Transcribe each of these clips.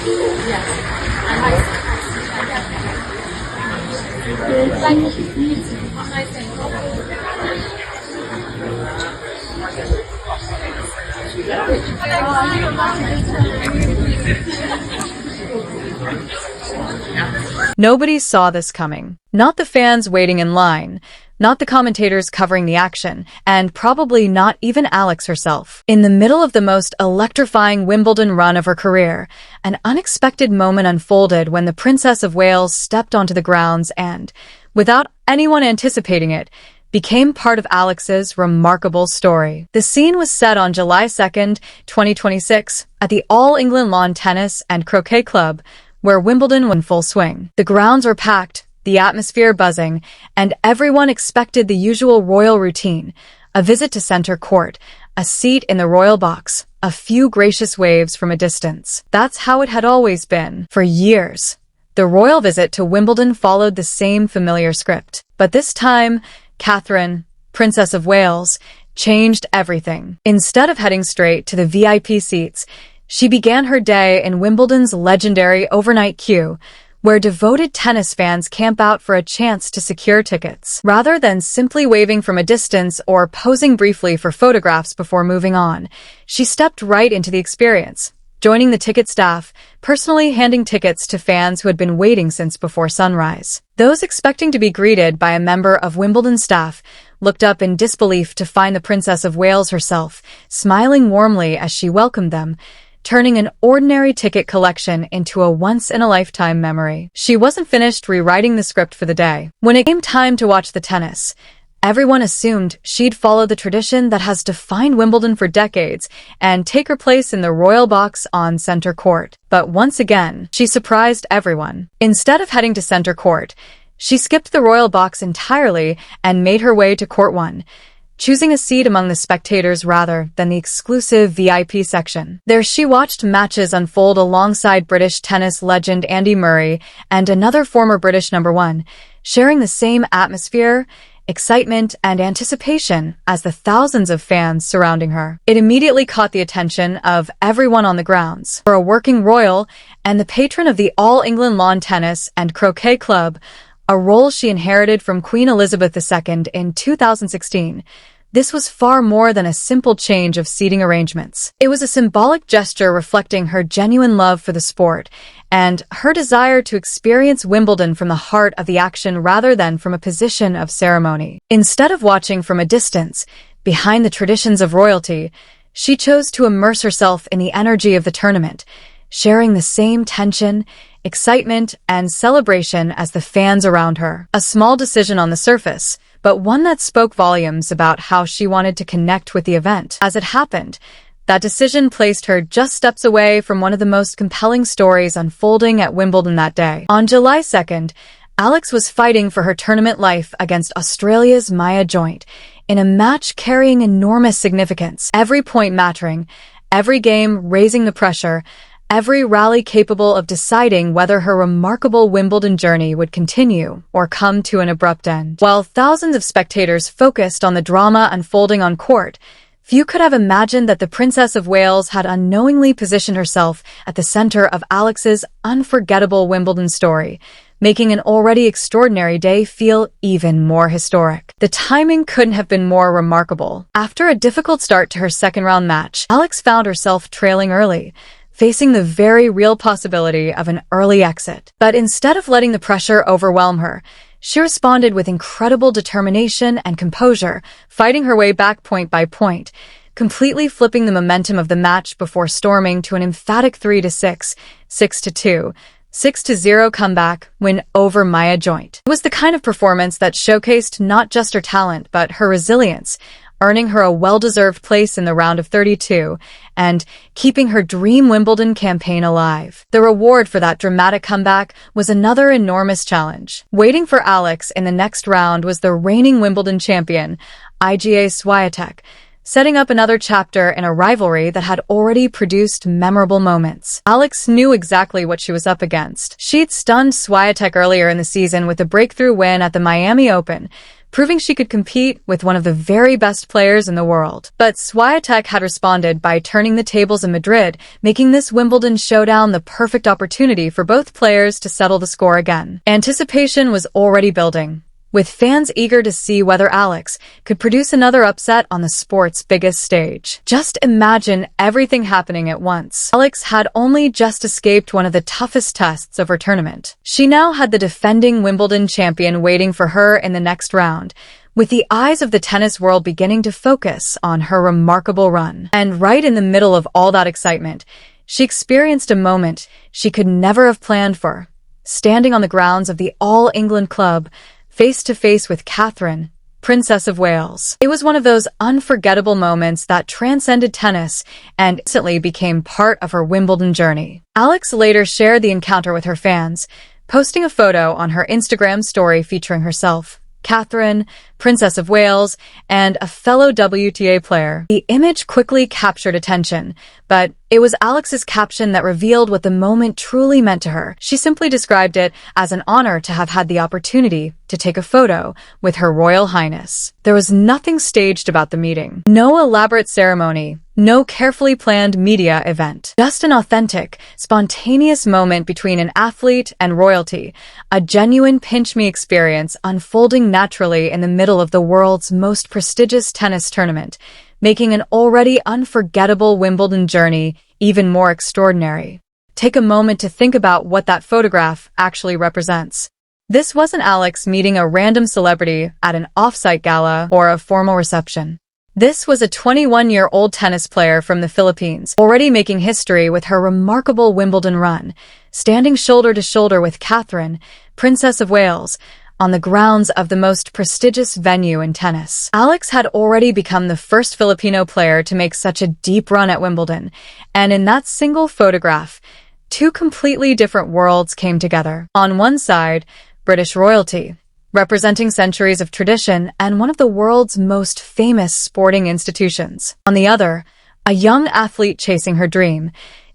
Yes. Nobody saw this coming. Not the fans waiting in line, not the commentators covering the action, and probably not even Alex herself. In the middle of the most electrifying Wimbledon run of her career, an unexpected moment unfolded when the Princess of Wales stepped onto the grounds and, without anyone anticipating it, became part of Alex's remarkable story. The scene was set on July 2nd, 2026, at the All England Lawn Tennis and Croquet Club, where Wimbledon was in full swing. The grounds were packed, the atmosphere buzzing, and everyone expected the usual royal routine: a visit to center court, a seat in the royal box, a few gracious waves from a distance. That's how it had always been. For years, the royal visit to Wimbledon followed the same familiar script. But this time, Catherine, Princess of Wales, changed everything. Instead of heading straight to the VIP seats, she began her day in Wimbledon's legendary overnight queue, where devoted tennis fans camp out for a chance to secure tickets. Rather than simply waving from a distance or posing briefly for photographs before moving on, she stepped right into the experience, joining the ticket staff, personally handing tickets to fans who had been waiting since before sunrise. Those expecting to be greeted by a member of Wimbledon staff looked up in disbelief to find the Princess of Wales herself, smiling warmly as she welcomed them, turning an ordinary ticket collection into a once-in-a-lifetime memory. She wasn't finished rewriting the script for the day. When it came time to watch the tennis, everyone assumed she'd follow the tradition that has defined Wimbledon for decades and take her place in the royal box on center court. But once again, she surprised everyone. Instead of heading to center court, she skipped the royal box entirely and made her way to court 1, choosing a seat among the spectators rather than the exclusive VIP section. There she watched matches unfold alongside British tennis legend Andy Murray and another former British number 1, sharing the same atmosphere, excitement, and anticipation as the thousands of fans surrounding her. It immediately caught the attention of everyone on the grounds. For a working royal and the patron of the All England Lawn Tennis and Croquet Club, a role she inherited from Queen Elizabeth II in 2016, this was far more than a simple change of seating arrangements. It was a symbolic gesture reflecting her genuine love for the sport and her desire to experience Wimbledon from the heart of the action rather than from a position of ceremony. Instead of watching from a distance, behind the traditions of royalty, she chose to immerse herself in the energy of the tournament, sharing the same tension, excitement, and celebration as the fans around her. A small decision on the surface, but one that spoke volumes about how she wanted to connect with the event. As it happened, that decision placed her just steps away from one of the most compelling stories unfolding at Wimbledon that day. On July 2nd, Alex was fighting for her tournament life against Australia's Maya Joint in a match carrying enormous significance. Every point mattering, every game raising the pressure, every rally capable of deciding whether her remarkable Wimbledon journey would continue or come to an abrupt end. While thousands of spectators focused on the drama unfolding on court, few could have imagined that the Princess of Wales had unknowingly positioned herself at the center of Alex's unforgettable Wimbledon story, making an already extraordinary day feel even more historic. The timing couldn't have been more remarkable. After a difficult start to her second-round match, Alex found herself trailing early, facing the very real possibility of an early exit. But instead of letting the pressure overwhelm her, she responded with incredible determination and composure, fighting her way back point by point, completely flipping the momentum of the match before storming to an emphatic 3-6, 6-2, 6-0 comeback win over Maya Joint. It was the kind of performance that showcased not just her talent but her resilience, earning her a well-deserved place in the round of 32 and keeping her dream Wimbledon campaign alive. The reward for that dramatic comeback was another enormous challenge. Waiting for Alex in the next round was the reigning Wimbledon champion, Iga Swiatek, setting up another chapter in a rivalry that had already produced memorable moments. Alex knew exactly what she was up against. She'd stunned Swiatek earlier in the season with a breakthrough win at the Miami Open, proving she could compete with one of the very best players in the world. But Swiatek had responded by turning the tables in Madrid, making this Wimbledon showdown the perfect opportunity for both players to settle the score again. Anticipation was already building, with fans eager to see whether Alex could produce another upset on the sport's biggest stage. Just imagine everything happening at once. Alex had only just escaped one of the toughest tests of her tournament. She now had the defending Wimbledon champion waiting for her in the next round, with the eyes of the tennis world beginning to focus on her remarkable run. And right in the middle of all that excitement, she experienced a moment she could never have planned for. Standing on the grounds of the All England Club, face-to-face with Catherine, Princess of Wales. It was one of those unforgettable moments that transcended tennis and instantly became part of her Wimbledon journey. Alex later shared the encounter with her fans, posting a photo on her Instagram story featuring herself, Catherine, Princess of Wales, and a fellow WTA player. The image quickly captured attention, but it was Alex's caption that revealed what the moment truly meant to her. She simply described it as an honor to have had the opportunity to take a photo with Her Royal Highness. There was nothing staged about the meeting. No elaborate ceremony. No carefully planned media event. Just an authentic, spontaneous moment between an athlete and royalty. A genuine pinch-me experience unfolding naturally in the middle of the world's most prestigious tennis tournament, making an already unforgettable Wimbledon journey even more extraordinary. Take a moment to think about what that photograph actually represents. This wasn't Alex meeting a random celebrity at an off-site gala or a formal reception. This was a 21-year-old tennis player from the Philippines, already making history with her remarkable Wimbledon run, standing shoulder to shoulder with Catherine, Princess of Wales, on the grounds of the most prestigious venue in tennis. Alex had already become the first Filipino player to make such a deep run at Wimbledon, and in that single photograph, two completely different worlds came together. On one side, British royalty, representing centuries of tradition and one of the world's most famous sporting institutions. On the other, a young athlete chasing her dream,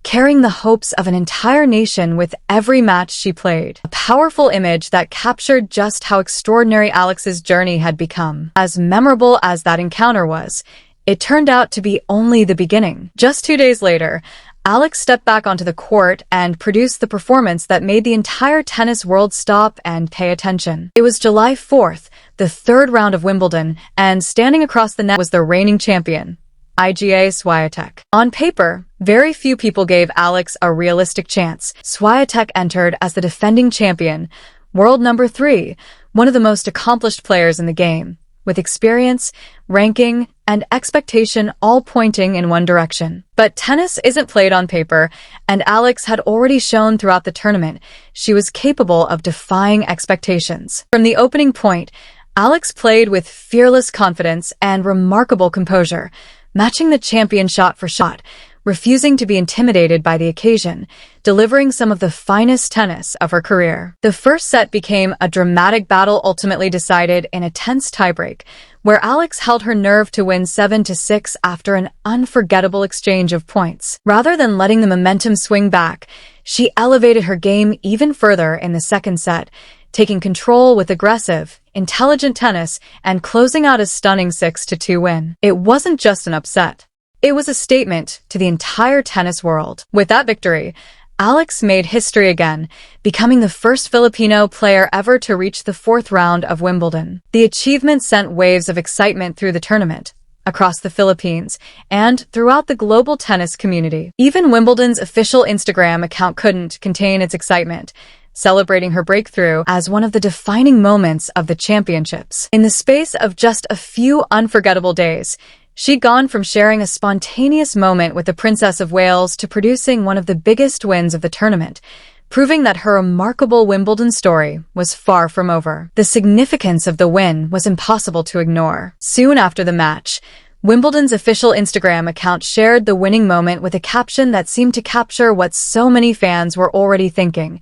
carrying the hopes of an entire nation with every match she played. A powerful image that captured just how extraordinary Alex's journey had become. As memorable as that encounter was, it turned out to be only the beginning. Just 2 days later, Alex stepped back onto the court and produced the performance that made the entire tennis world stop and pay attention. It was July 4th, the third round of Wimbledon, and standing across the net was the reigning champion, Iga Swiatek. On paper, very few people gave Alex a realistic chance. Swiatek entered as the defending champion, world number 3, one of the most accomplished players in the game, with experience, ranking, and expectation all pointing in one direction. But tennis isn't played on paper, and Alex had already shown throughout the tournament she was capable of defying expectations. From the opening point, Alex played with fearless confidence and remarkable composure, matching the champion shot for shot, refusing to be intimidated by the occasion, delivering some of the finest tennis of her career. The first set became a dramatic battle ultimately decided in a tense tiebreak, where Alex held her nerve to win 7-6 after an unforgettable exchange of points. Rather than letting the momentum swing back, she elevated her game even further in the second set, taking control with aggressive, intelligent tennis and closing out a stunning 6-2 win. It wasn't just an upset. It was a statement to the entire tennis world. With that victory, Alex made history again, becoming the first Filipino player ever to reach the 4th round of Wimbledon. The achievement sent waves of excitement through the tournament, across the Philippines, and throughout the global tennis community. Even Wimbledon's official Instagram account couldn't contain its excitement, celebrating her breakthrough as one of the defining moments of the championships. In the space of just a few unforgettable days, she'd gone from sharing a spontaneous moment with the Princess of Wales to producing one of the biggest wins of the tournament, proving that her remarkable Wimbledon story was far from over. The significance of the win was impossible to ignore. Soon after the match, Wimbledon's official Instagram account shared the winning moment with a caption that seemed to capture what so many fans were already thinking.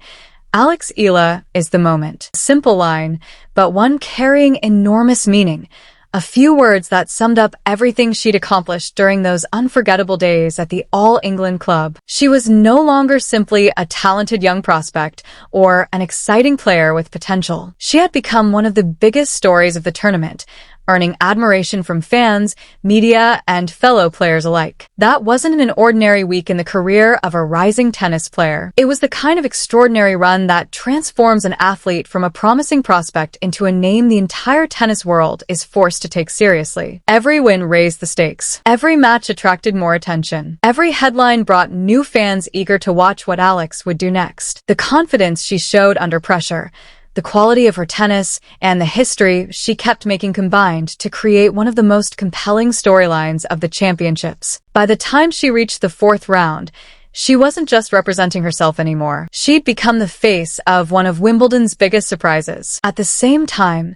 Alex Eala is the moment. A simple line, but one carrying enormous meaning. A few words that summed up everything she'd accomplished during those unforgettable days at the All England Club. She was no longer simply a talented young prospect or an exciting player with potential. She had become one of the biggest stories of the tournament, earning admiration from fans, media, and fellow players alike. That wasn't an ordinary week in the career of a rising tennis player. It was the kind of extraordinary run that transforms an athlete from a promising prospect into a name the entire tennis world is forced to take seriously. Every win raised the stakes. Every match attracted more attention. Every headline brought new fans eager to watch what Alex would do next. The confidence she showed under pressure, the quality of her tennis, and the history she kept making combined to create one of the most compelling storylines of the championships. By the time she reached the fourth round, she wasn't just representing herself anymore. She'd become the face of one of Wimbledon's biggest surprises. At the same time,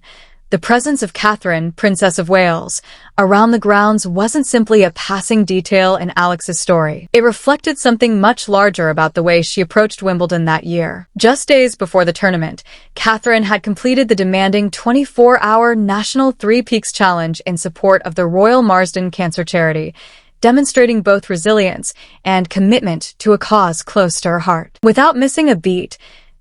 the presence of Catherine, Princess of Wales, around the grounds wasn't simply a passing detail in Alex's story. It reflected something much larger about the way she approached Wimbledon that year. Just days before the tournament, Catherine had completed the demanding 24-hour National Three Peaks Challenge in support of the Royal Marsden Cancer Charity, demonstrating both resilience and commitment to a cause close to her heart. Without missing a beat,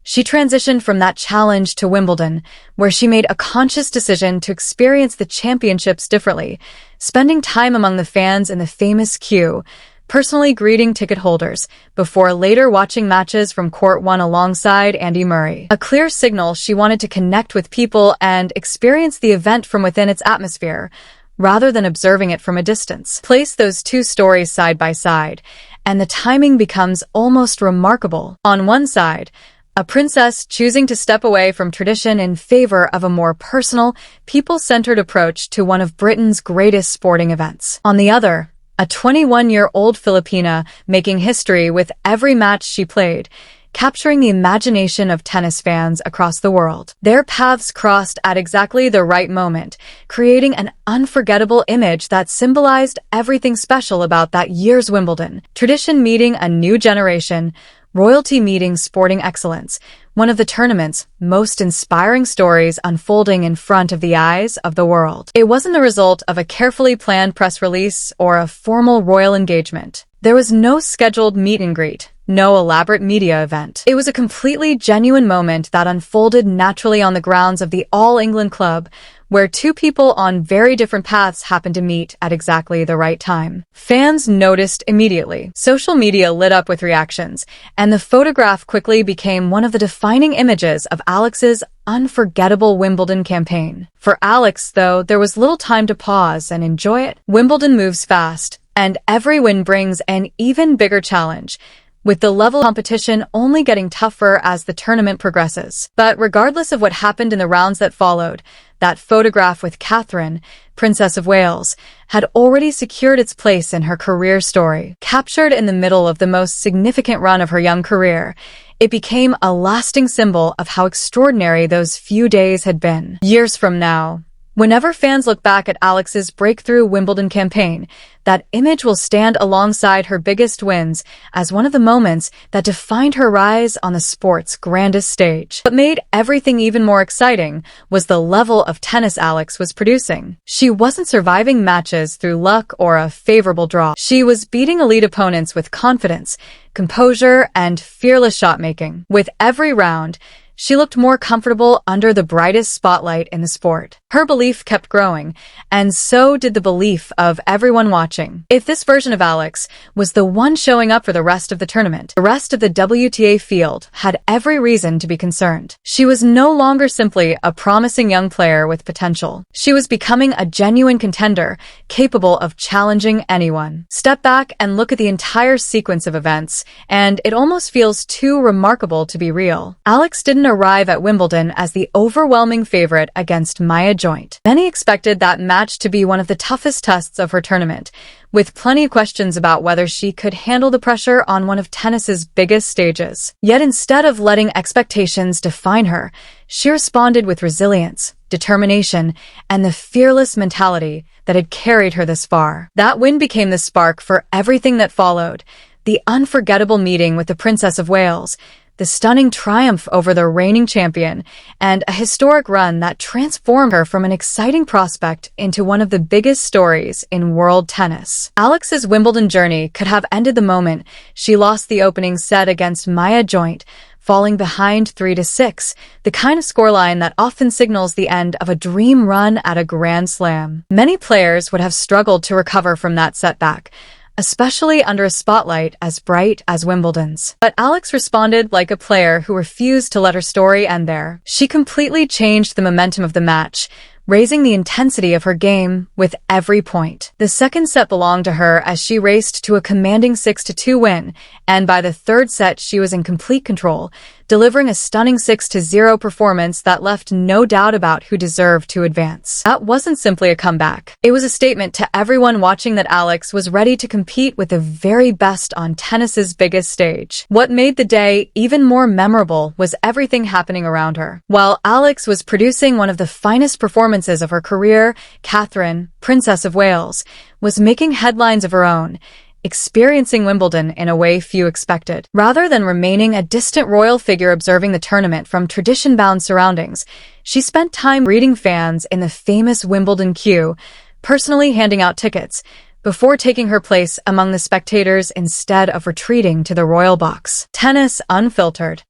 she transitioned from that challenge to Wimbledon, where she made a conscious decision to experience the championships differently, spending time among the fans in the famous queue, personally greeting ticket holders, before later watching matches from Court 1 alongside Andy Murray. A clear signal she wanted to connect with people and experience the event from within its atmosphere, rather than observing it from a distance. Place those two stories side by side, and the timing becomes almost remarkable. On one side, a princess choosing to step away from tradition in favor of a more personal, people-centered approach to one of Britain's greatest sporting events. On the other, a 21-year-old Filipina making history with every match she played, capturing the imagination of tennis fans across the world. Their paths crossed at exactly the right moment, creating an unforgettable image that symbolized everything special about that year's Wimbledon. Tradition meeting a new generation, royalty meeting sporting excellence, one of the tournament's most inspiring stories unfolding in front of the eyes of the world. It wasn't the result of a carefully planned press release or a formal royal engagement. There was no scheduled meet and greet, no elaborate media event. It was a completely genuine moment that unfolded naturally on the grounds of the All England Club, where two people on very different paths happened to meet at exactly the right time. Fans noticed immediately. Social media lit up with reactions, and the photograph quickly became one of the defining images of Alex's unforgettable Wimbledon campaign. For Alex, though, there was little time to pause and enjoy it. Wimbledon moves fast, and every win brings an even bigger challenge, with the level of competition only getting tougher as the tournament progresses. But regardless of what happened in the rounds that followed, that photograph with Catherine, Princess of Wales, had already secured its place in her career story. Captured in the middle of the most significant run of her young career, it became a lasting symbol of how extraordinary those few days had been. Years from now, whenever fans look back at Alex's breakthrough Wimbledon campaign, that image will stand alongside her biggest wins as one of the moments that defined her rise on the sport's grandest stage. What made everything even more exciting was the level of tennis Alex was producing. She wasn't surviving matches through luck or a favorable draw. She was beating elite opponents with confidence, composure, and fearless shot-making. With every round, she looked more comfortable under the brightest spotlight in the sport. Her belief kept growing, and so did the belief of everyone watching. If this version of Alex was the one showing up for the rest of the tournament, the rest of the WTA field had every reason to be concerned. She was no longer simply a promising young player with potential. She was becoming a genuine contender, capable of challenging anyone. Step back and look at the entire sequence of events, and it almost feels too remarkable to be real. Alex didn't arrive at Wimbledon as the overwhelming favorite against Maya Joint. Many expected that match to be one of the toughest tests of her tournament, with plenty of questions about whether she could handle the pressure on one of tennis's biggest stages. Yet instead of letting expectations define her, she responded with resilience, determination, and the fearless mentality that had carried her this far. That win became the spark for everything that followed: the unforgettable meeting with the Princess of Wales, the stunning triumph over the reigning champion, and a historic run that transformed her from an exciting prospect into one of the biggest stories in world tennis. Alex's Wimbledon journey could have ended the moment she lost the opening set against Maya Joint, falling behind 3-6, the kind of scoreline that often signals the end of a dream run at a Grand Slam. Many players would have struggled to recover from that setback, especially under a spotlight as bright as Wimbledon's. But Alex responded like a player who refused to let her story end there. She completely changed the momentum of the match, raising the intensity of her game with every point. The second set belonged to her as she raced to a commanding 6-2 win, and by the third set she was in complete control, delivering a stunning 6-0 performance that left no doubt about who deserved to advance. That wasn't simply a comeback. It was a statement to everyone watching that Alex was ready to compete with the very best on tennis's biggest stage. What made the day even more memorable was everything happening around her. While Alex was producing one of the finest performances of her career, Catherine, Princess of Wales, was making headlines of her own, experiencing Wimbledon in a way few expected. Rather than remaining a distant royal figure observing the tournament from tradition-bound surroundings, she spent time greeting fans in the famous Wimbledon queue, personally handing out tickets, before taking her place among the spectators instead of retreating to the royal box. Tennis Unfiltered.